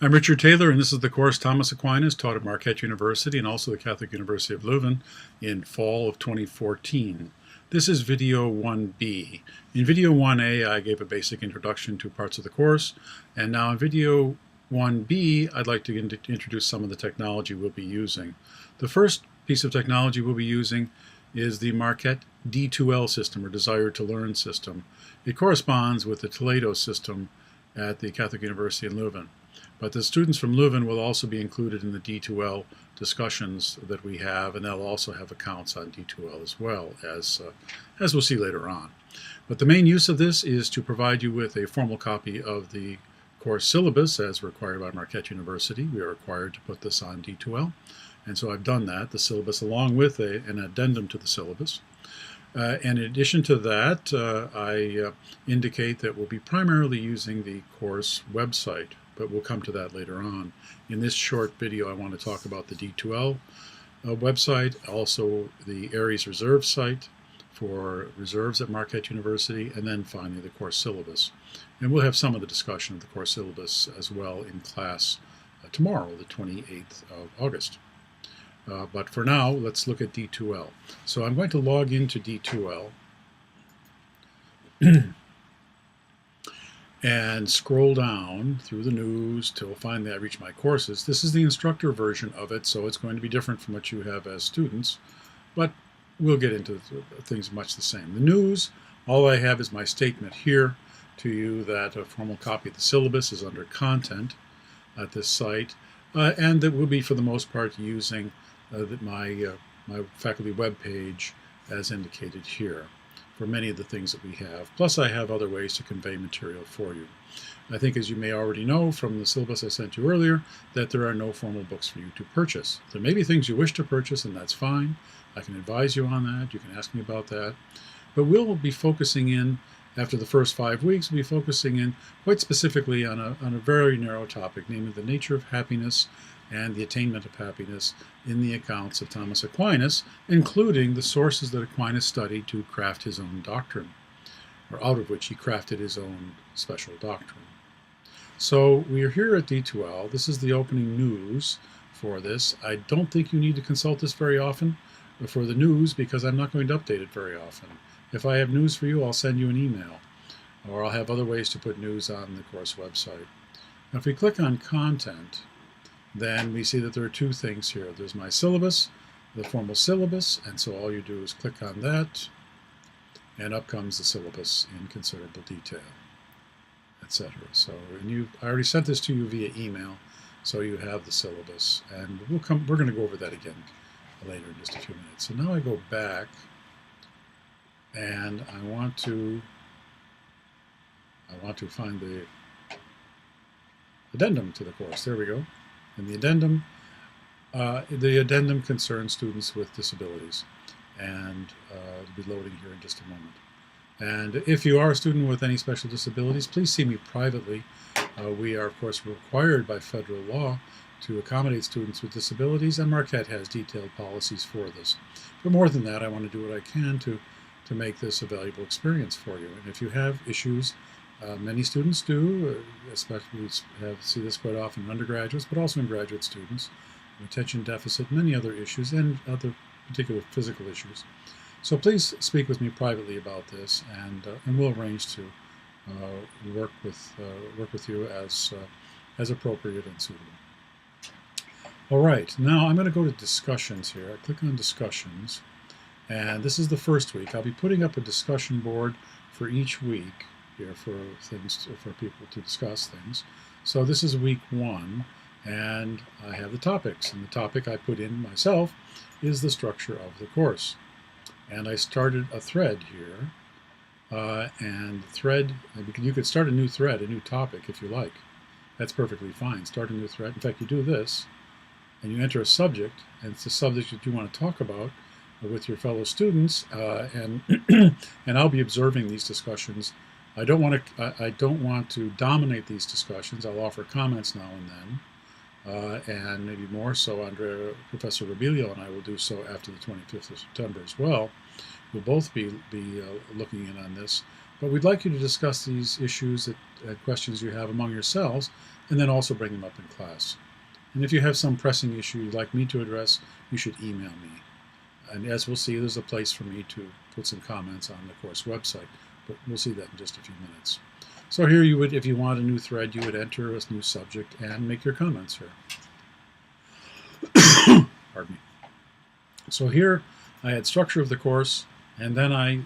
I'm Richard Taylor, and this is the course Thomas Aquinas taught at Marquette University and also the Catholic University of Leuven in fall of 2014. This is video 1B. In video 1A, I gave a basic introduction to parts of the course, and now in video 1B, I'd like to introduce some of the technology we'll be using. The first piece of technology we'll be using is the Marquette D2L system, or Desired to Learn system. It corresponds with the Toledo system at the Catholic University in Leuven. But the students from Leuven will also be included in the D2L discussions that we have, and they'll also have accounts on D2L as well, as we'll see later on. But the main use of this is to provide you with a formal copy of the course syllabus as required by Marquette University. We are required to put this on D2L, and so I've done that, the syllabus, along with an addendum to the syllabus. And in addition to that, I indicate that we'll be primarily using the course website, but we'll come to that later on. In this short video, I want to talk about the D2L website, also the Ares Reserve site for reserves at Marquette University, and then finally the course syllabus. And we'll have some of the discussion of the course syllabus as well in class tomorrow, the 28th of August. But for now, let's look at D2L. So I'm going to log into D2L and scroll down through the news till finally I reach my courses. This is the instructor version of it, so it's going to be different from what you have as students, but we'll get into things much the same. The news, all I have is my statement here to you that a formal copy of the syllabus is under content at this site, and that we'll be, for the most part, using my faculty web page as indicated here for many of the things that we have. Plus, I have other ways to convey material for you. I think, as you may already know from the syllabus I sent you earlier, that there are no formal books for you to purchase. There may be things you wish to purchase, and that's fine. I can advise you on that. You can ask me about that. But we'll be focusing in, after the first 5 weeks, we'll be focusing in quite specifically on a very narrow topic, namely the nature of happiness and the attainment of happiness in the accounts of Thomas Aquinas, including the sources that Aquinas studied to craft his own doctrine, or out of which he crafted his own special doctrine. So we are here at D2L. This is the opening news for this. I don't think you need to consult this very often for the news, because I'm not going to update it very often. If I have news for you, I'll send you an email, or I'll have other ways to put news on the course website. Now, if we click on content, then we see that there are two things here. There's my syllabus, the formal syllabus, and so all you do is click on that, and up comes the syllabus in considerable detail, etc. So, I already sent this to you via email, so you have the syllabus, and we're going to go over that again later in just a few minutes. So now I go back, and I want to find the addendum to the course. There we go. And the addendum concerns students with disabilities, and it'll be loading here in just a moment. And if you are a student with any special disabilities, please see me privately. We are, of course, required by federal law to accommodate students with disabilities, and Marquette has detailed policies for this. But more than that, I want to do what I can to make this a valuable experience for you. And if you have issues, many students do, especially we see this quite often in undergraduates, but also in graduate students, attention deficit, many other issues, and other particular physical issues. So please speak with me privately about this, and we'll arrange to work with you as appropriate and suitable. All right, now I'm going to go to discussions here. I click on discussions, and this is the first week. I'll be putting up a discussion board for each week here for people to discuss things. So this is week 1, and I have the topics, and the topic I put in myself is the structure of the course. And I started a thread here, and thread, you could start a new thread, a new topic if you like. That's perfectly fine. Start a new thread. In fact, you do this, and you enter a subject, and it's the subject that you want to talk about with your fellow students, and I'll be observing these discussions. I don't want to dominate these discussions. I'll offer comments now and then, and maybe more so. Professor Robilio and I will do so after the 25th of September as well. We'll both be looking in on this, but we'd like you to discuss these issues, questions you have among yourselves, and then also bring them up in class. And if you have some pressing issue you'd like me to address, you should email me. And as we'll see, there's a place for me to put some comments on the course website, but we'll see that in just a few minutes. So here you would, if you want a new thread, you would enter a new subject and make your comments here. Pardon me. So here I had structure of the course, and then I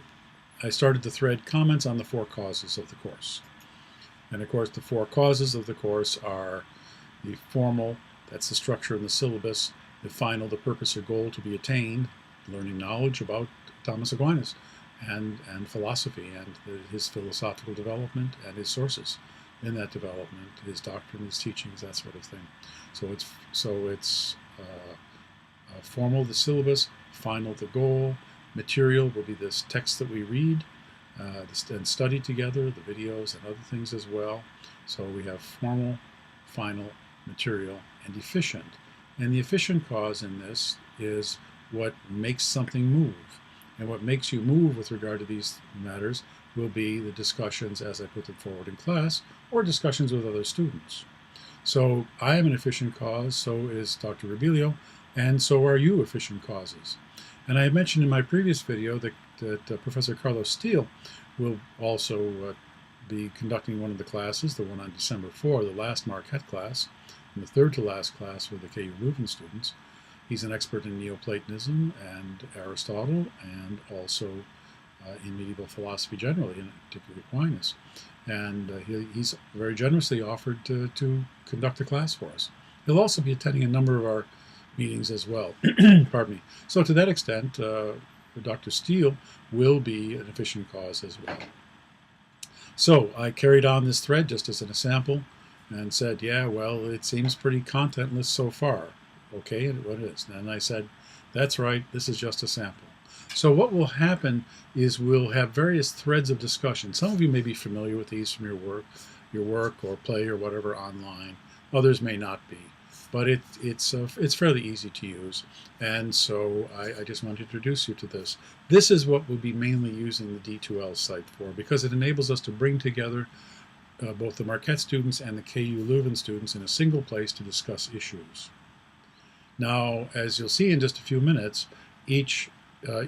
started the thread comments on the 4 causes of the course. And of course the 4 causes of the course are the formal, that's the structure and the syllabus, the final, the purpose or goal to be attained, learning knowledge about Thomas Aquinas and philosophy and his philosophical development and his sources in that development, his doctrine, his teachings, that sort of thing. So it's formal, the syllabus; final, the goal; material will be this text that we read and study together, the videos and other things as well. So we have formal, final, material, and efficient. And the efficient cause in this is what makes something move. And what makes you move with regard to these matters will be the discussions as I put them forward in class, or discussions with other students. So I am an efficient cause, so is Dr. Rebelio, and so are you efficient causes. And I mentioned in my previous video that Professor Carlos Steele will also be conducting one of the classes, the one on December 4, the last Marquette class, and the third to last class for the KU Leuven students. He's an expert in Neoplatonism and Aristotle, and also in medieval philosophy generally, and particularly Aquinas. And he's very generously offered to conduct a class for us. He'll also be attending a number of our meetings as well. Pardon me. So to that extent, Dr. Steele will be an efficient cause as well. So I carried on this thread just as an sample and said, yeah, well, it seems pretty contentless so far. Okay, and what it is. And I said, that's right, this is just a sample. So what will happen is we'll have various threads of discussion. Some of you may be familiar with these from your work or play or whatever online. Others may not be. But it's fairly easy to use. And so I just want to introduce you to this. This is what we'll be mainly using the D2L site for, because it enables us to bring together both the Marquette students and the KU Leuven students in a single place to discuss issues. Now, as you'll see in just a few minutes, there'll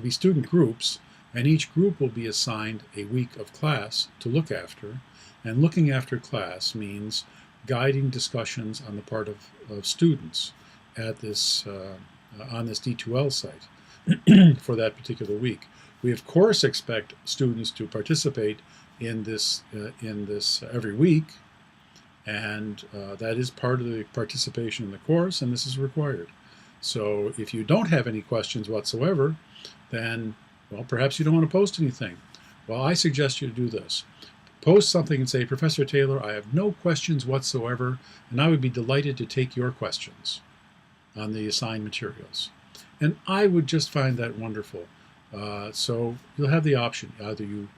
be student groups, and each group will be assigned a week of class to look after. And looking after class means guiding discussions on the part of students at this on this D2L site for that particular week. We of course expect students to participate in this every week, and that is part of the participation in the course, and this is required. So if you don't have any questions whatsoever, then, well, perhaps you don't want to post anything. Well, I suggest you do this. Post something and say, Professor Taylor, I have no questions whatsoever, and I would be delighted to take your questions on the assigned materials. And I would just find that wonderful. So you'll have the option. Either you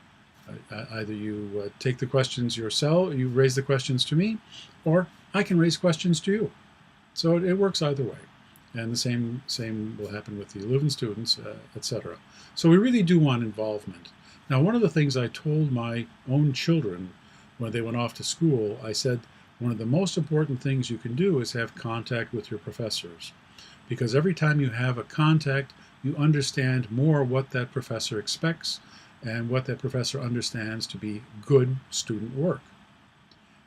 take the questions yourself, you raise the questions to me, or I can raise questions to you. So it works either way. And the same will happen with the Leuven students, etc. So we really do want involvement. Now, one of the things I told my own children when they went off to school, I said, one of the most important things you can do is have contact with your professors. Because every time you have a contact, you understand more what that professor expects and what that professor understands to be good student work.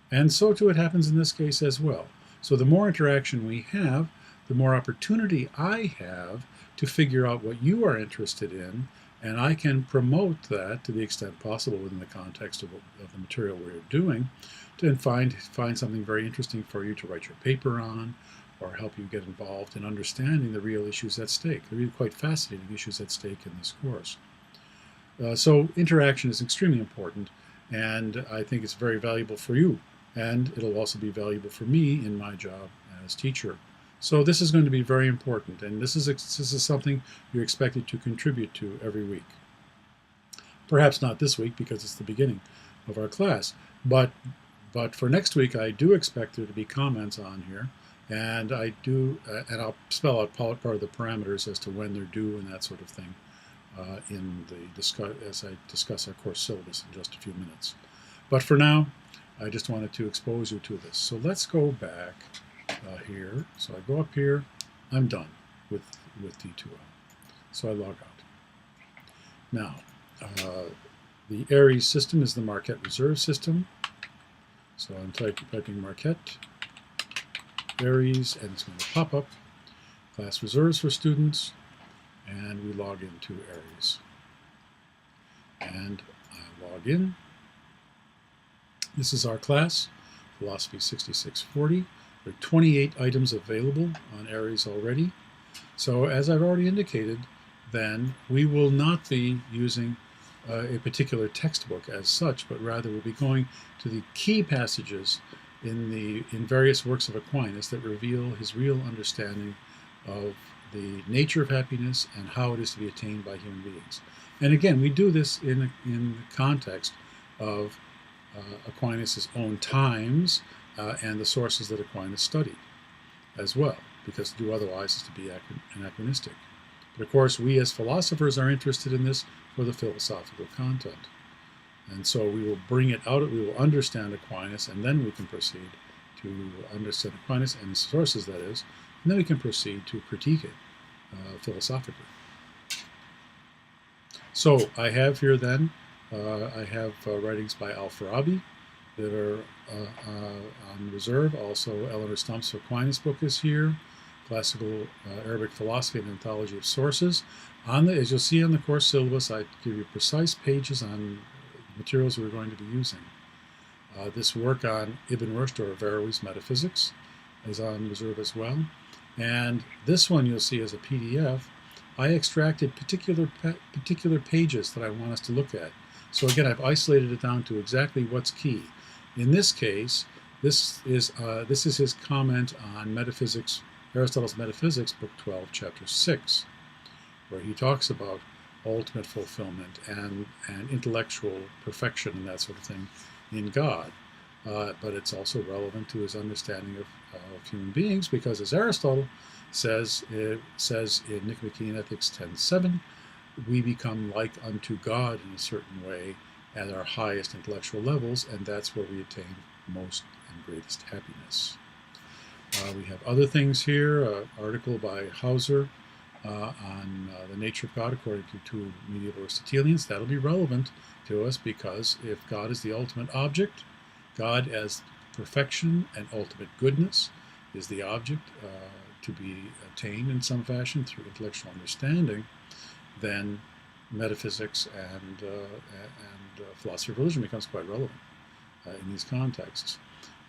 And so too it happens in this case as well. So the more interaction we have, the more opportunity I have to figure out what you are interested in, and I can promote that to the extent possible within the context of the material we're doing, to find something very interesting for you to write your paper on, or help you get involved in understanding the real issues at stake, the really quite fascinating issues at stake in this course. So interaction is extremely important, and I think it's very valuable for you, and it'll also be valuable for me in my job as teacher. So this is going to be very important, and this is something you're expected to contribute to every week. Perhaps not this week because it's the beginning of our class, but for next week I do expect there to be comments on here, and and I'll spell out part of the parameters as to when they're due and that sort of thing as I discuss our course syllabus in just a few minutes. But for now, I just wanted to expose you to this. So let's go back here. So I go up here. I'm done with D2L. So I log out. Now, the Aries system is the Marquette Reserve system. So I'm typing Marquette, Aries, and it's going to pop up. Class reserves for students, and we log into Aries. And I log in. This is our class, Philosophy 6640. There are 28 items available on Aries already. So as I've already indicated, then we will not be using a particular textbook as such, but rather we'll be going to the key passages in various works of Aquinas that reveal his real understanding of the nature of happiness and how it is to be attained by human beings. And again, we do this in the context of Aquinas' own times and the sources that Aquinas studied as well, because to do otherwise is to be anachronistic. But of course, we as philosophers are interested in this for the philosophical content. And so we will bring it out, we will understand Aquinas, and then we can proceed to understand Aquinas and his sources, that is, and then we can proceed to critique it philosophically. So I have here then, I have writings by Al-Farabi that are on reserve. Also, Eleanor Stump's Aquinas book is here. Classical Arabic Philosophy and Anthology of Sources. As you'll see on the course syllabus, I give you precise pages on materials we're going to be using. This work on Ibn Rushd or Averroes Metaphysics is on reserve as well. And this one you'll see as a PDF. I extracted particular pages that I want us to look at. So again, I've isolated it down to exactly what's key. In this case, this is his comment on Metaphysics, Aristotle's Metaphysics, Book 12, Chapter 6, where he talks about ultimate fulfillment and intellectual perfection and that sort of thing in God. But it's also relevant to his understanding of human beings, because as Aristotle says in Nicomachean Ethics 10:7, we become like unto God in a certain way at our highest intellectual levels, and that's where we attain most and greatest happiness. We have other things here, an article by Hauser on the nature of God according to two medieval Aristotelians. That'll be relevant to us because if God is the ultimate object, God as perfection and ultimate goodness is the object to be attained in some fashion through intellectual understanding, then metaphysics and philosophy of religion becomes quite relevant in these contexts.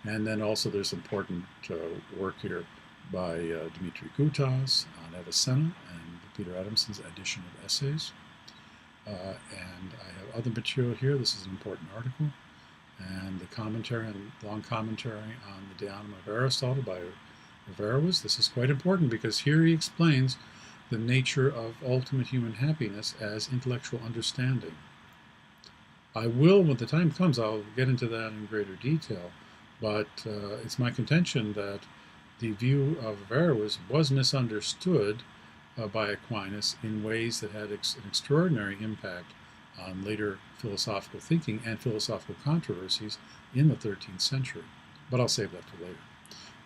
And then also there's important work here by Dmitry Gutas on Avicenna and Peter Adamson's edition of essays. And I have other material here. This is an important article. And the commentary, long commentary on the De Anima of Aristotle by Averroes. This is quite important because here he explains the nature of ultimate human happiness as intellectual understanding. I will, when the time comes, I'll get into that in greater detail, but it's my contention that the view of Averroes was misunderstood by Aquinas in ways that had an extraordinary impact on later philosophical thinking and philosophical controversies in the 13th century. But I'll save that for later.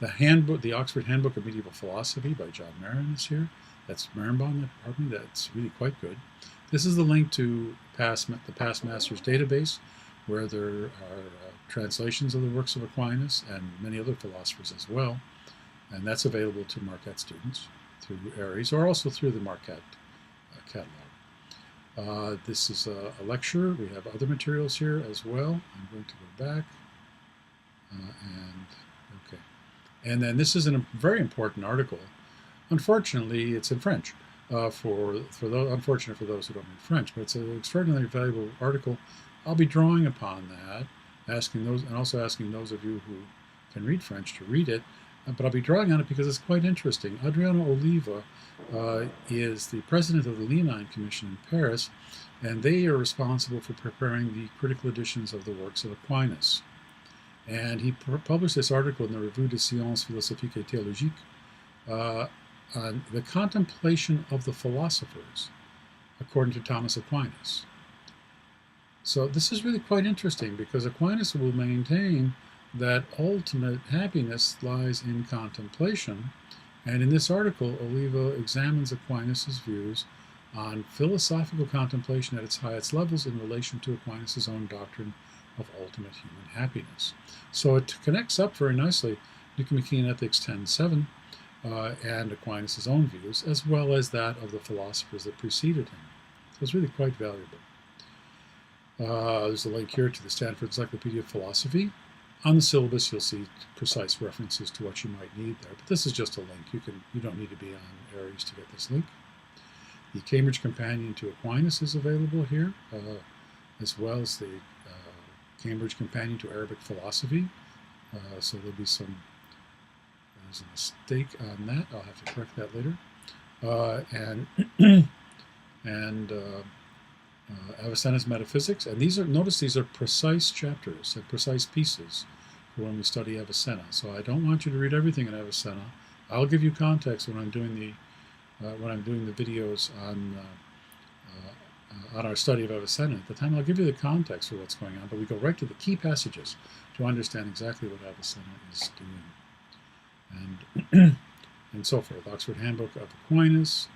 The handbook, the Oxford Handbook of Medieval Philosophy by John Marin is here. That's Marinbaum, pardon me, that's really quite good. This is the link to the Past Masters database, where there are translations of the works of Aquinas and many other philosophers as well. And that's available to Marquette students through Aries or also through the Marquette catalog. This is a lecture. We have other materials here as well. I'm going to go back. And then this is a very important article. Unfortunately, it's in French. Unfortunate for those who don't read French, but it's an extraordinarily valuable article. I'll be drawing upon that, also asking those of you who can read French to read it. But I'll be drawing on it because it's quite interesting. Adriano Oliva is the president of the Leonine Commission in Paris, and they are responsible for preparing the critical editions of the works of Aquinas. And he published this article in the Revue des Sciences Philosophiques et Théologiques on the contemplation of the philosophers, according to Thomas Aquinas. So this is really quite interesting because Aquinas will maintain that ultimate happiness lies in contemplation. And in this article, Oliva examines Aquinas' views on philosophical contemplation at its highest levels in relation to Aquinas' own doctrine of ultimate human happiness. So it connects up very nicely Nicomachean Ethics 10:7 and Aquinas' own views, as well as that of the philosophers that preceded him. So it's really quite valuable. There's a link here to the Stanford Encyclopedia of Philosophy. On the syllabus, you'll see precise references to what you might need there, but this is just a link. You don't need to be on Aries to get this link. The Cambridge Companion to Aquinas is available here, as well as the Cambridge Companion to Arabic Philosophy. So there's a mistake on that. I'll have to correct that later. And Avicenna's Metaphysics, and notice these are precise chapters and precise pieces for when we study Avicenna. So I don't want you to read everything in Avicenna. I'll give you context when I'm doing the videos on our study of Avicenna. At the time, I'll give you the context for what's going on, but we go right to the key passages to understand exactly what Avicenna is doing, and so forth. Oxford Handbook of Aquinas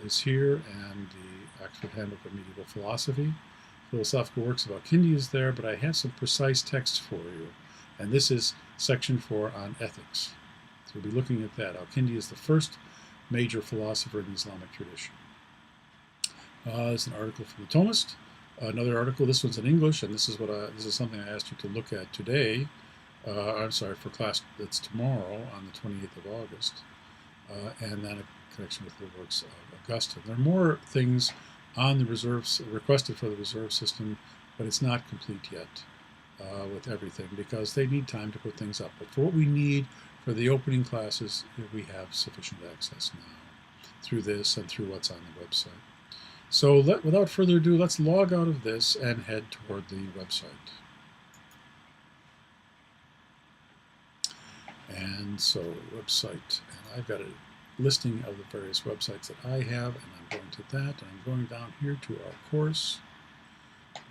is here, and the Oxford Handbook of Medieval Philosophy. Philosophical Works of Al-Kindi is there, but I have some precise texts for you, and this is section 4 on ethics. So we'll be looking at that. Al-Kindi is the first major philosopher in the Islamic tradition. There's an article from the Thomist. Another article. This one's in English, and this is something I asked you to look at today. I'm sorry, for class that's tomorrow on the 28th of August, and then a connection with the works of Augustine. There are more things on the reserves requested for the reserve system, but it's not complete yet with everything because they need time to put things up. But for what we need for the opening classes, we have sufficient access now through this and through what's on the website. So without further ado, let's log out of this and head toward the website. And so website, and I've got a listing of the various websites that I have, and I'm going to that, and I'm going down here to our course,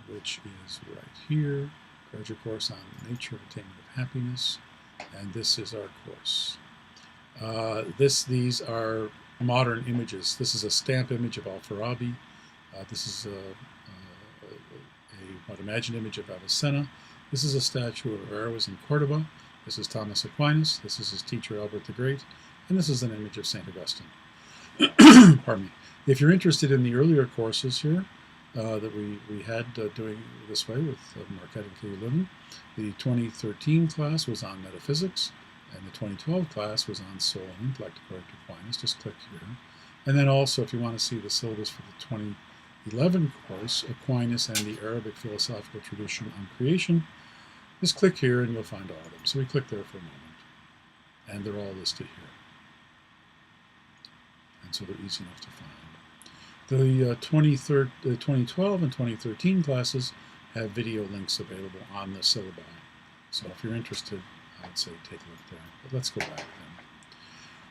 which is right here, graduate course on the nature of attainment of happiness, and this is our course. These are modern images. This is a stamp image of Al-Farabi. This is what imagined image of Avicenna. This is a statue of Averroes in Cordoba. This is Thomas Aquinas. This is his teacher, Albert the Great. And this is an image of St. Augustine. Pardon me. If you're interested in the earlier courses here that we had doing this way with Marquette and K.U. Leuven, the 2013 class was on metaphysics, and the 2012 class was on soul and intellect according to Aquinas. Just click here. And then also, if you want to see the syllabus for the 2011 course, Aquinas and the Arabic philosophical tradition on creation, just click here and you'll find all of them. So we click there for a moment, and they're all listed here. And so they're easy enough to find. The 2012 and 2013 classes have video links available on the syllabi. So if you're interested, I'd say take a look there. But let's go back then.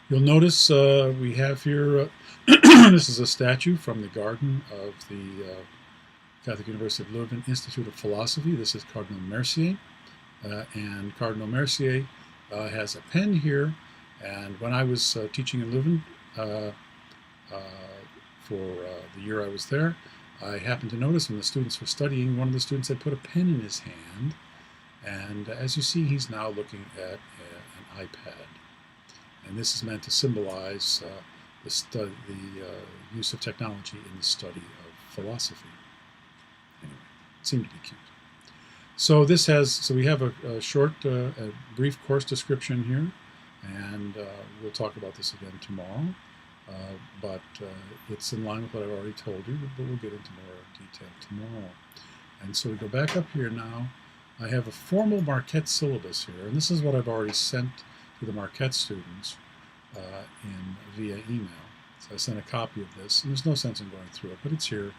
You'll notice we have here, this is a statue from the garden of the Catholic University of Leuven Institute of Philosophy. This is Cardinal Mercier. And Cardinal Mercier has a pen here. And when I was teaching in Leuven, for the year I was there, I happened to notice when the students were studying, one of the students had put a pen in his hand, and as you see, he's now looking at an iPad. And this is meant to symbolize the use of technology in the study of philosophy. Anyway, it seemed to be cute. So we have a short, a brief course description here, and we'll talk about this again tomorrow. But it's in line with what I've already told you, but we'll get into more detail tomorrow. And so we go back up here now. I have a formal Marquette syllabus here, and this is what I've already sent to the Marquette students via email. So I sent a copy of this, and there's no sense in going through it, but it's here.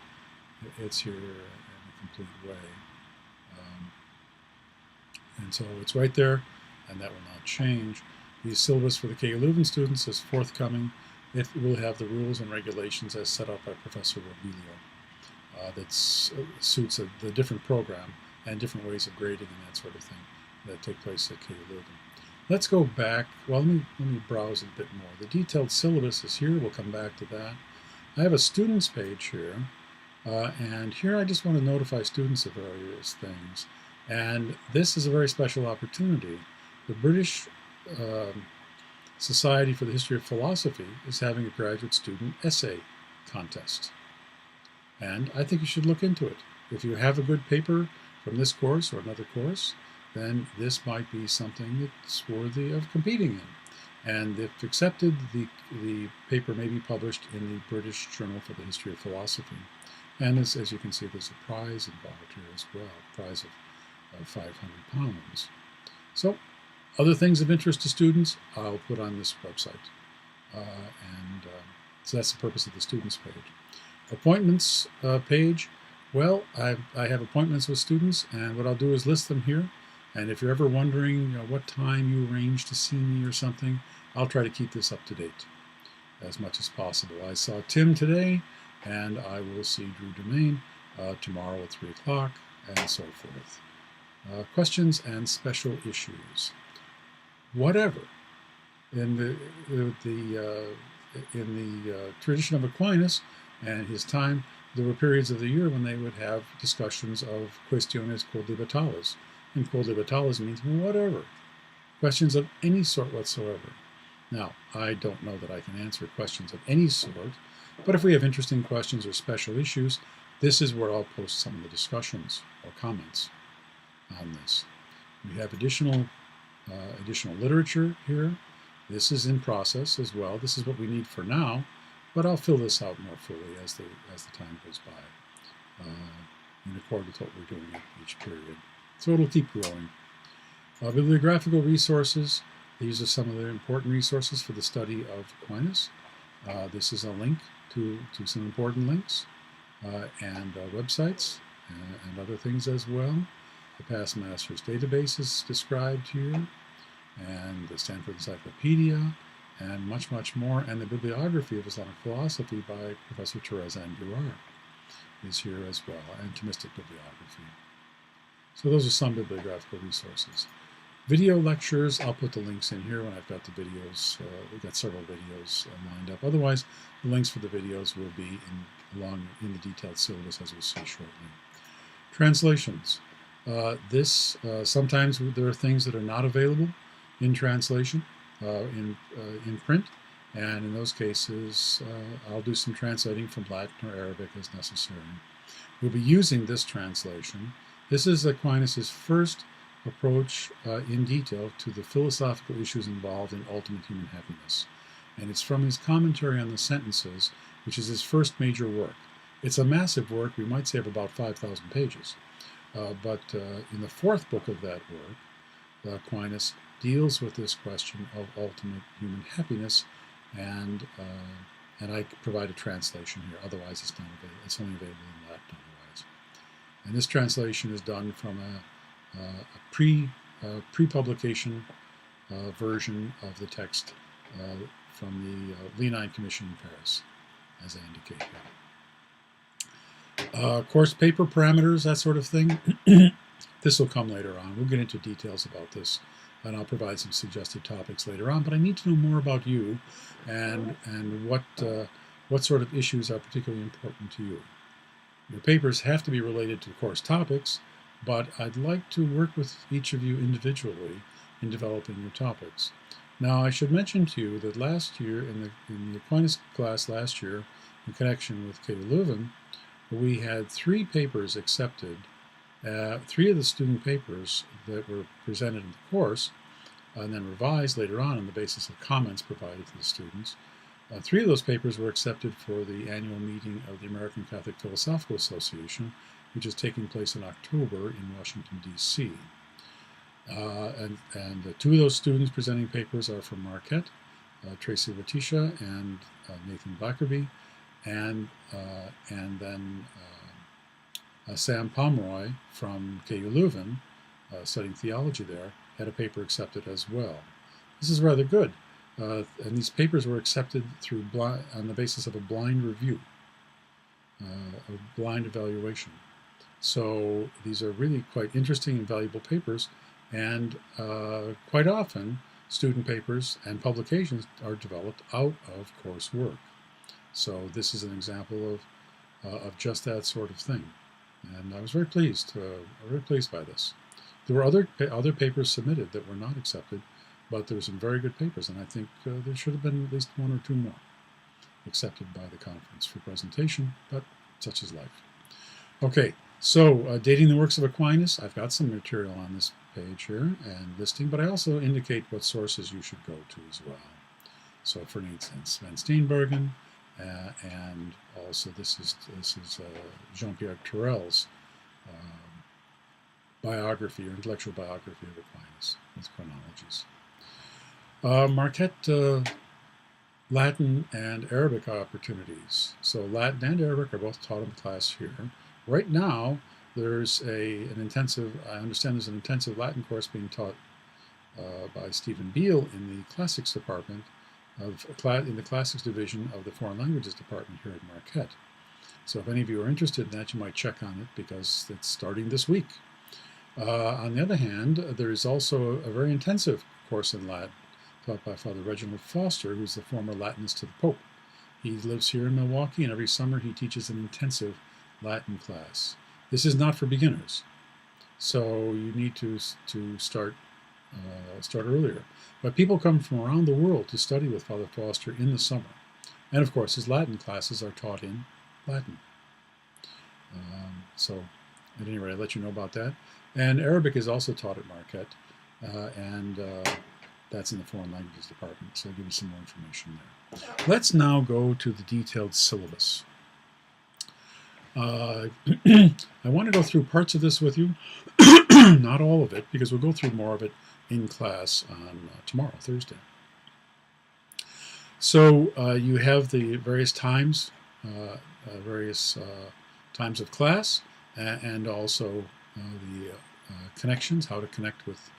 It's here in a complete way. And so it's right there, and that will not change. The syllabus for the K.U. Leuven students is forthcoming. It will have the rules and regulations as set up by Professor Robilio. that suits the different program and different ways of grading and that sort of thing that take place at KU Leuven. Let's go back. Well, let me browse a bit more. The detailed syllabus is here. We'll come back to that. I have a students page here, and here I just want to notify students of various things. And this is a very special opportunity. The British Society for the History of Philosophy is having a graduate student essay contest. And I think you should look into it. If you have a good paper from this course or another course, then this might be something that's worthy of competing in. And if accepted, the paper may be published in the British Journal for the History of Philosophy. And as you can see, there's a prize involved here as well, a prize of £500. So other things of interest to students, I'll put on this website. So that's the purpose of the students page. Appointments page, well, I have appointments with students, and what I'll do is list them here. And if you're ever wondering what time you arrange to see me or something, I'll try to keep this up to date as much as possible. I saw Tim today, and I will see Drew Domain tomorrow at 3 o'clock, and so forth. Questions and special issues. Whatever. In the tradition of Aquinas and his time, there were periods of the year when they would have discussions of questiones quodlibetales. And quodlibetales means whatever. Questions of any sort whatsoever. Now, I don't know that I can answer questions of any sort, but if we have interesting questions or special issues, this is where I'll post some of the discussions or comments on this. We have additional literature here. This is in process as well. This is what we need for now, but I'll fill this out more fully as the time goes by, in accord with what we're doing at each period. So it'll keep growing. Bibliographical resources. These are some of the important resources for the study of Aquinas. This is a link to some important links and websites and other things as well. The Past Masters database is described here, and the Stanford Encyclopedia, and much, much more. And the Bibliography of Islamic Philosophy by Professor Teresa Anguiar is here as well, and Thomistic Bibliography. So those are some bibliographical resources. Video lectures, I'll put the links in here when I've got the videos. We've got several videos lined up. Otherwise, the links for the videos will be in the detailed syllabus, as we'll see shortly. Translations. Sometimes there are things that are not available in translation, in print, and in those cases, I'll do some translating from Latin or Arabic as necessary. We'll be using this translation. This is Aquinas' first approach in detail to the philosophical issues involved in ultimate human happiness. And it's from his commentary on the sentences, which is his first major work. It's a massive work, we might say of about 5,000 pages. But in the fourth book of that work, Aquinas deals with this question of ultimate human happiness, and I provide a translation here. Otherwise, it's not available. It's only available in Latin otherwise. And this translation is done from a pre-publication version of the text from the Leonine Commission in Paris, as I indicate here. Course paper parameters, that sort of thing. This will come later on. We'll get into details about this, and I'll provide some suggested topics later on. But I need to know more about you and what sort of issues are particularly important to you. Your papers have to be related to course topics, but I'd like to work with each of you individually in developing your topics. Now, I should mention to you that last year, in the Aquinas class last year, in connection with KU Leuven, we had 3 papers accepted, 3 of the student papers that were presented in the course, and then revised later on the basis of comments provided to the students. 3 of those papers were accepted for the annual meeting of the American Catholic Philosophical Association, which is taking place in October in Washington, D.C. And 2 of those students presenting papers are from Marquette, Tracy Letitia and Nathan Blackerby, and then Sam Pomeroy from KU Leuven, studying theology there, had a paper accepted as well. This is rather good. And these papers were accepted on the basis of a blind review. of blind evaluation. So these are really quite interesting and valuable papers, and quite often student papers and publications are developed out of coursework. So this is an example of just that sort of thing, and I was very pleased by this. There were other papers submitted that were not accepted, but there were some very good papers, and I think there should have been at least one or two more accepted by the conference for presentation, but such is life. Okay, so dating the works of Aquinas, I've got some material on this page here and listing, but I also indicate what sources you should go to as well. So for instance, Van Steenbergen, and also this is Jean-Pierre Turrell's biography or intellectual biography of Aquinas with chronologies. Marquette Latin and Arabic opportunities. So Latin and Arabic are both taught in class here. Right now, there's an intensive Latin course being taught by Stephen Beal in the Classics department in the Classics division of the Foreign Languages department here at Marquette. So if any of you are interested in that, you might check on it because it's starting this week. On the other hand, there is also a very intensive course in Latin taught by Father Reginald Foster, who's the former Latinist to the Pope. He lives here in Milwaukee, and every summer he teaches an intensive Latin class. This is not for beginners, so you need to start earlier. But people come from around the world to study with Father Foster in the summer, and of course his Latin classes are taught in Latin. So, at any rate, I'll let you know about that. And Arabic is also taught at Marquette, and that's in the Foreign Languages department. So I'll give you some more information there. Let's now go to the detailed syllabus. I want to go through parts of this with you, not all of it, because we'll go through more of it in class on tomorrow, Thursday. So you have the various times of class, and also the connections, how to connect with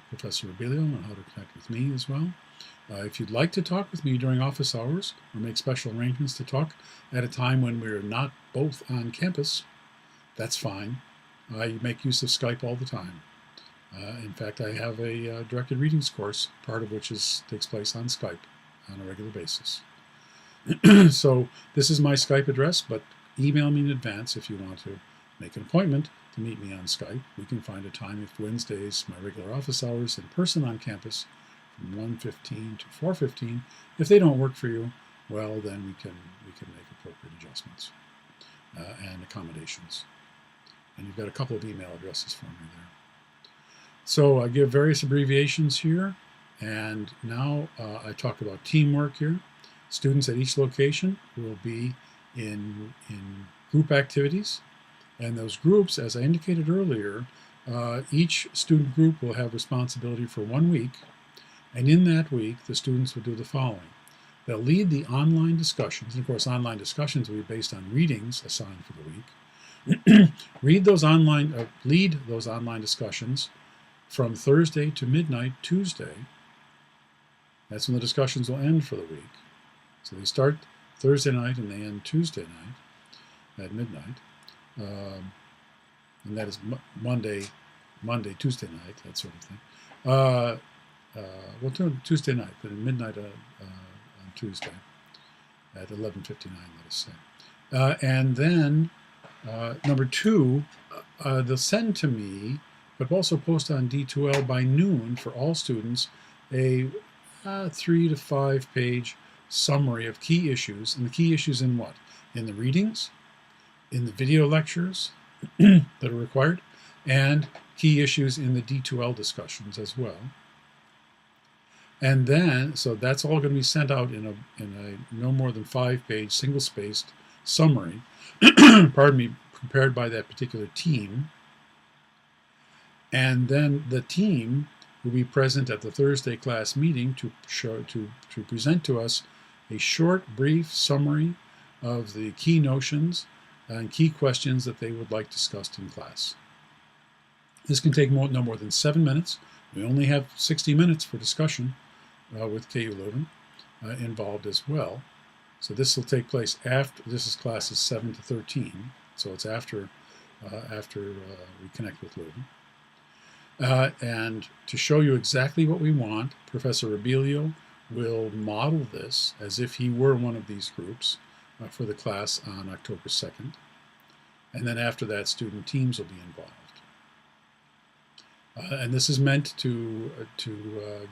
Professor Abilio and how to connect with me as well. If you'd like to talk with me during office hours or make special arrangements to talk at a time when we're not both on campus, that's fine. I make use of Skype all the time. In fact, I have a directed readings course, part of which takes place on Skype on a regular basis. So this is my Skype address, but email me in advance if you want to make an appointment to meet me on Skype. We can find a time if Wednesdays, my regular office hours in person on campus, from 1:15 to 4:15. If they don't work for you, well, then we can make appropriate adjustments and accommodations. And you've got a couple of email addresses for me there. So I give various abbreviations here, and now I talk about teamwork here. Students at each location will be in group activities, and those groups, as I indicated earlier, each student group will have responsibility for 1 week, and in that week the students will do the following. They'll lead the online discussions, and of course online discussions will be based on readings assigned for the week. Lead those online discussions from Thursday to midnight Tuesday. That's when the discussions will end for the week. So they start Thursday night and they end Tuesday night at midnight. And that is Monday, Tuesday night, that sort of thing. Tuesday night, but at midnight on Tuesday at 11:59, let us say. And then number two, they'll send to me, but also post on D2L by noon for all students, a 3 to 5 page summary of key issues. And the key issues in what? In the readings, in the video lectures that are required, and key issues in the D2L discussions as well. And then, so that's all going to be sent out in a no more than 5 page single-spaced summary, pardon me, prepared by that particular team. And then the team will be present at the Thursday class meeting to present to us a short, brief summary of the key notions and key questions that they would like discussed in class. This can take no more than 7 minutes. We only have 60 minutes for discussion with KU Leuven involved as well. So this will take place after, this is classes 7 to 13, so it's after we connect with Leuven. And to show you exactly what we want, Professor Rebelio will model this as if he were one of these groups for the class on October 2nd. And then after that, student teams will be involved. And this is meant to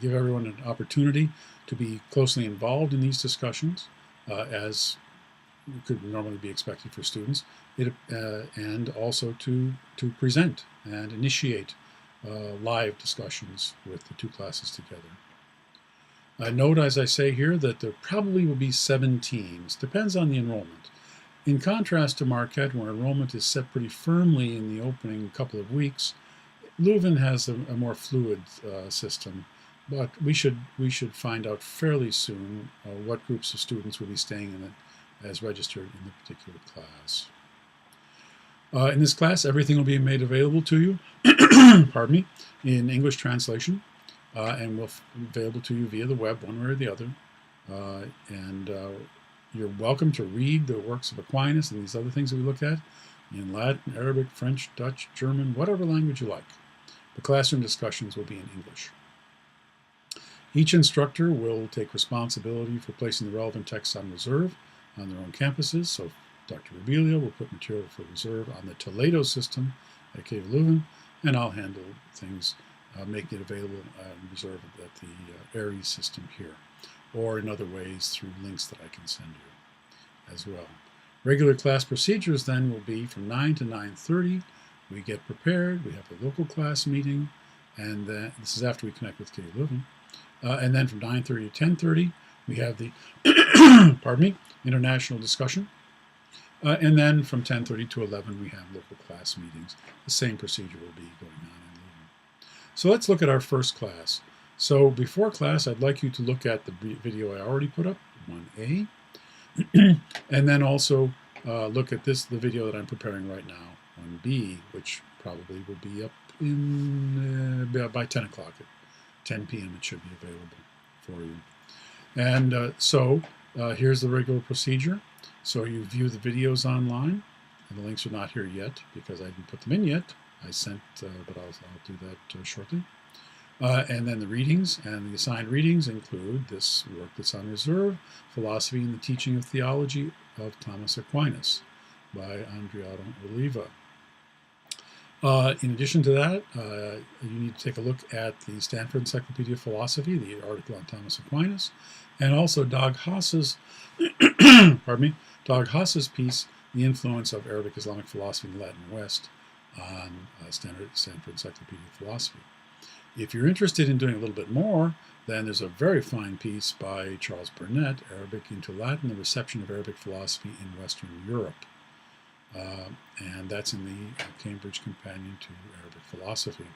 give everyone an opportunity to be closely involved in these discussions, as could normally be expected for students, and also to present and initiate live discussions with the two classes together. Note, as I say here, that there probably will be 7 teams. Depends on the enrollment. In contrast to Marquette, where enrollment is set pretty firmly in the opening couple of weeks, Leuven has a more fluid system, but we should find out fairly soon what groups of students will be staying in it as registered in the particular class. In this class, everything will be made available to you, pardon me, in English translation, and will be available to you via the web, one way or the other. You're welcome to read the works of Aquinas and these other things that we look at in Latin, Arabic, French, Dutch, German, whatever language you like. The classroom discussions will be in English. Each instructor will take responsibility for placing the relevant texts on reserve on their own campuses. So Dr. Rebelio will put material for reserve on the Toledo system at KU Leuven, and I'll handle things, making it available and reserve at the Aries system here, or in other ways through links that I can send you as well. Regular class procedures then will be from 9 to 9:30. We get prepared, we have a local class meeting, and then this is after we connect with KU Leuven. And then from 9:30 to 10:30, we have the pardon me, international discussion. And then from 10:30 to 11, we have local class meetings. The same procedure will be going on in Leuven. So let's look at our first class. So before class, I'd like you to look at the video I already put up, 1A, and then also look at the video that I'm preparing right now, 1B, which probably will be up in by 10 o'clock. At 10 p.m. it should be available for you. And here's the regular procedure. So you view the videos online, and the links are not here yet because I didn't put them in yet. I sent, but I'll do that shortly. And then the readings, and the assigned readings include this work that's on reserve, Philosophy and the Teaching of Theology of Thomas Aquinas by Andriato Oliva. In addition to that, you need to take a look at the Stanford Encyclopedia of Philosophy, the article on Thomas Aquinas, and also Dag Haas's, pardon me, Dag Haas's piece, The Influence of Arabic Islamic Philosophy in the Latin West, on Stanford Encyclopedia of Philosophy. If you're interested in doing a little bit more, then there's a very fine piece by Charles Burnett, Arabic into Latin, The Reception of Arabic Philosophy in Western Europe. And that's in the Cambridge Companion to Arabic Philosophy.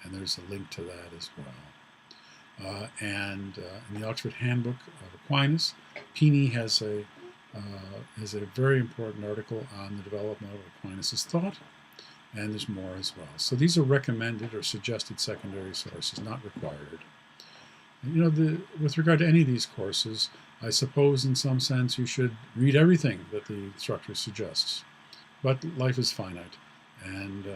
And there's a link to that as well. In the Oxford Handbook of Aquinas, Pini has a very important article on the development of Aquinas' thought, and there's more as well. So these are recommended or suggested secondary sources, not required. And, you know, with regard to any of these courses, I suppose in some sense you should read everything that the instructor suggests. But life is finite, and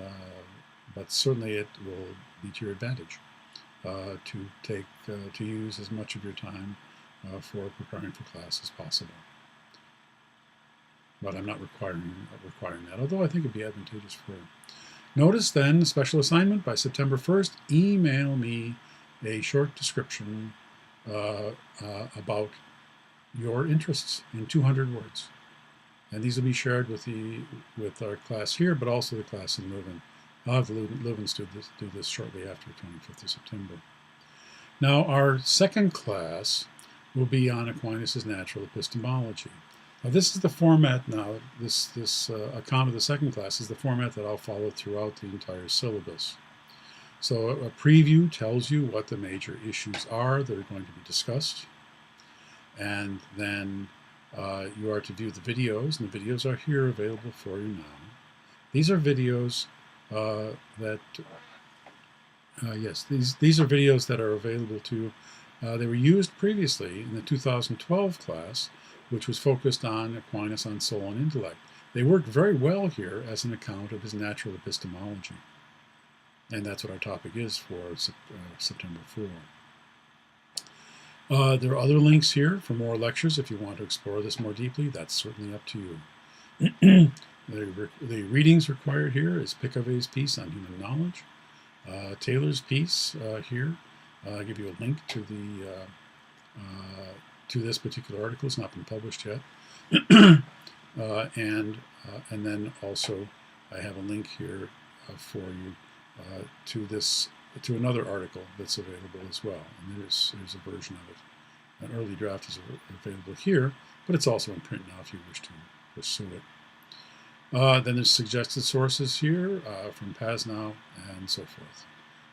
but certainly it will be to your advantage to use as much of your time for preparing for class as possible. But I'm not requiring that, although I think it'd be advantageous for you. Notice then, special assignment by September 1st, email me a short description about your interests in 200 words. And these will be shared with our class here, but also the class in Leuven. I'll have the Leuven students do this shortly after the 25th of September. Now, our second class will be on Aquinas' natural epistemology. Now, this is the format now, this account of the second class is the format that I'll follow throughout the entire syllabus. So a preview tells you what the major issues are that are going to be discussed. And then you are to view the videos, and the videos are here available for you now. These are videos these are videos that are available to you. They were used previously in the 2012 class which was focused on Aquinas on soul and intellect. They worked very well here as an account of his natural epistemology. And that's what our topic is for September 4. There are other links here for more lectures if you want to explore this more deeply. That's certainly up to you. The readings required here is Picavet's piece on human knowledge, Taylor's piece here. I'll give you a link to this particular article. It's not been published yet. And then also I have a link here for you to another article that's available as well. And there's a version of it. An early draft is available here, but it's also in print now if you wish to pursue it. Then there's suggested sources here from Pasnow and so forth.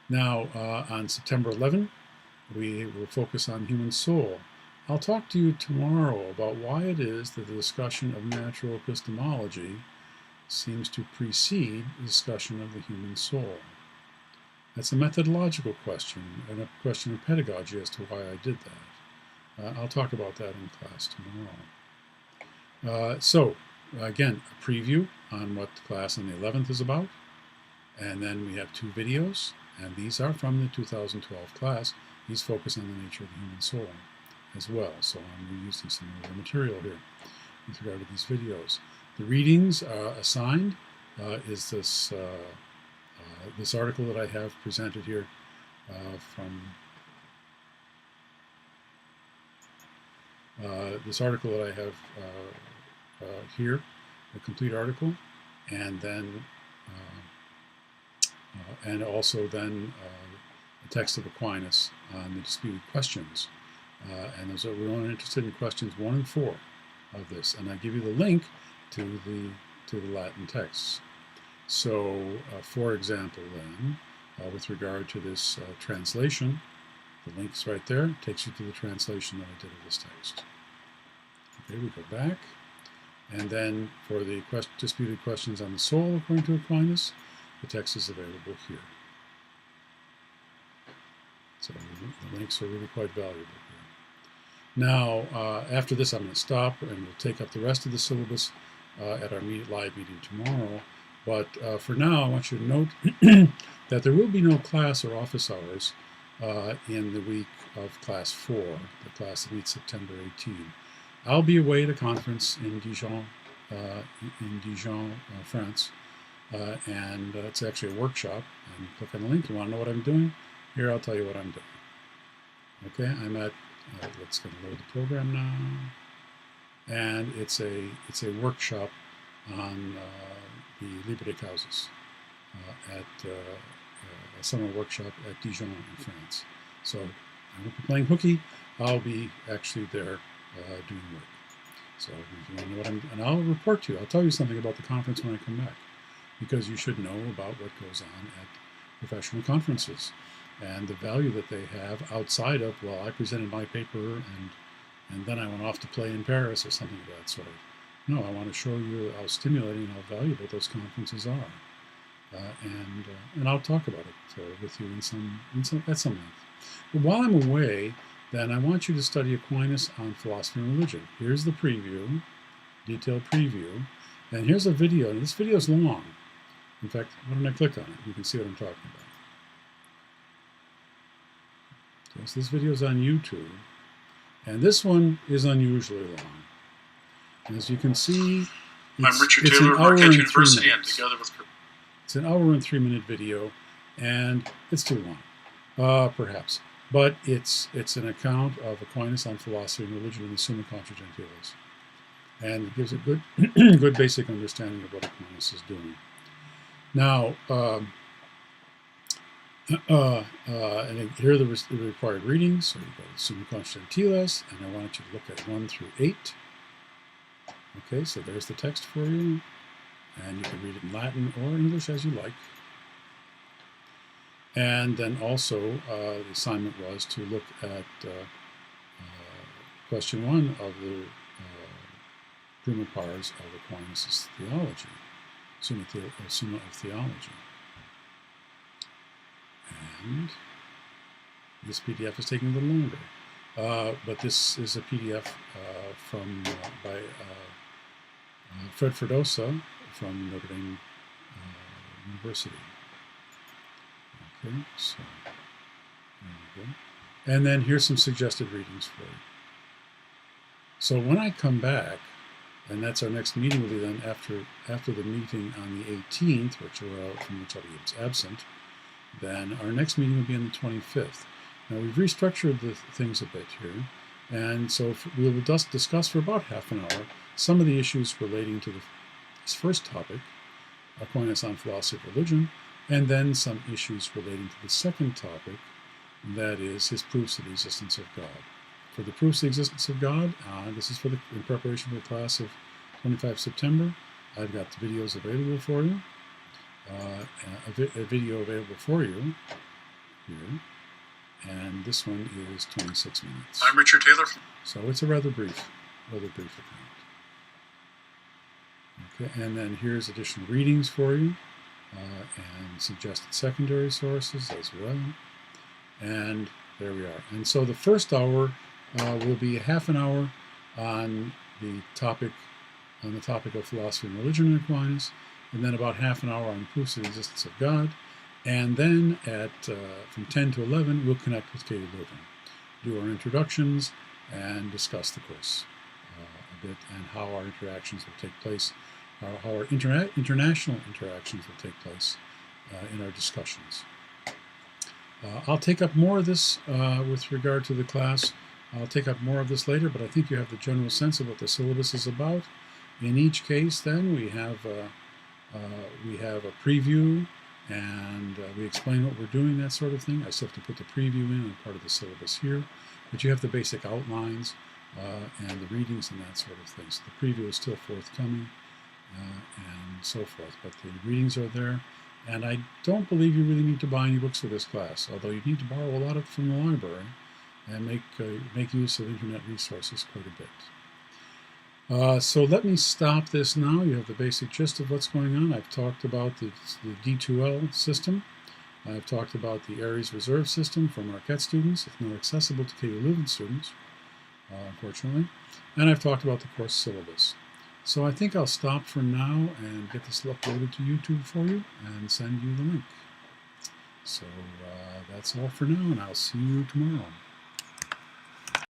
Now, on September 11, we will focus on human soul. I'll talk to you tomorrow about why it is that the discussion of natural epistemology seems to precede the discussion of the human soul. That's a methodological question and a question of pedagogy as to why I did that. I'll talk about that in class tomorrow. So, again, a preview on what the class on the 11th is about. And then we have 2 videos, and these are from the 2012 class. These focus on the nature of the human soul as well. So I'm reusing some of the material here with regard to these videos. The readings assigned is this this article that I have presented here from this article that I have here, the complete article, and then and also then the text of Aquinas on the disputed questions. And those are, we're only interested in questions 1 and 4 of this, and I give you the link to the Latin texts. So, for example, then, with regard to this translation, the link's right there. It takes you to the translation that I did of this text. Okay, we go back. And then for the disputed questions on the soul, according to Aquinas, the text is available here. So the links are really quite valuable here. Now, after this, I'm going to stop, and we'll take up the rest of the syllabus at our live meeting tomorrow. But for now, I want you to note that there will be no class or office hours in the week of Class 4, the class that meets September 18. I'll be away at a conference in Dijon, France, and it's actually a workshop. And click on the link. You want to know what I'm doing? Here, I'll tell you what I'm doing. Okay, I'm at. Let's go load the program now, and it's a workshop on the Libre des Causes at a summer workshop at Dijon in France. So I won't be playing hooky. I'll be actually there doing work. So if you want to know what and I'll report to you. I'll tell you something about the conference when I come back, because you should know about what goes on at professional conferences and the value that they have outside of, well, I presented my paper and then I went off to play in Paris or something of that sort. No, I want to show you how stimulating and how valuable those conferences are, and I'll talk about it with you at some length. But while I'm away, then I want you to study Aquinas on philosophy and religion. Here's the preview, detailed preview, and here's a video. And this video is long. In fact, why don't I click on it? You can see what I'm talking about. Okay, so this video is on YouTube, and this one is unusually long. And as you can see, I'm Richard Taylor of Marquette University, and together with... It's an hour and 3-minute video, and it's too long, perhaps. But it's an account of Aquinas on philosophy and religion in the Summa Contra Gentiles. And it gives a good, good basic understanding of what Aquinas is doing. Now, and here are the required readings. So you go to Summa Contra Gentiles, and I want you to look at 1 through 8. Okay, so there's the text for you. And you can read it in Latin or English as you like. And then also, the assignment was to look at question 1 of the Prima Pars of Aquinas' theology, Summa of Theology. And this PDF is taking a little longer. but this is a PDF by Fred Ferdosa from Notre Dame University. Okay, so there we go. And then here's some suggested readings for you. So when I come back, and that's our next meeting will be then after the meeting on the 18th, from which I'll be absent, then our next meeting will be on the 25th. Now we've restructured the things a bit here, and so we will just discuss for about half an hour some of the issues relating to this first topic, Aquinas on philosophy of religion, and then some issues relating to the second topic, that is his proofs of the existence of God. For the proofs of the existence of God, this is in preparation for the class of 25 September. I've got the videos available for you. A video available for you here, and this one is 26 minutes. I'm Richard Taylor. So it's a rather brief account. Okay, and then here's additional readings for you, and suggested secondary sources as well. And there we are. And so the first hour will be a half an hour on the topic of philosophy and religion in Aquinas, and then about half an hour on proofs of the existence of God, and then from 10 to 11 we'll connect with Katie Leuven, do our introductions, and discuss the course a bit, and how our interactions will take place, how our international interactions will take place in our discussions. I'll take up more of this with regard to the class. I'll take up more of this later, but I think you have the general sense of what the syllabus is about. In each case, then, we have a preview, and we explain what we're doing, that sort of thing. I still have to put the preview in on part of the syllabus here, but you have the basic outlines and the readings and that sort of thing. So the preview is still forthcoming and so forth, but the readings are there. And I don't believe you really need to buy any books for this class, although you need to borrow a lot from the library and make use of internet resources quite a bit. So let me stop this now. You have the basic gist of what's going on. I've talked about the D2L system. I've talked about the Aries Reserve system for Marquette students, if not accessible to Katie Leuven students, unfortunately. And I've talked about the course syllabus. So I think I'll stop for now and get this uploaded to YouTube for you and send you the link. So that's all for now, and I'll see you tomorrow.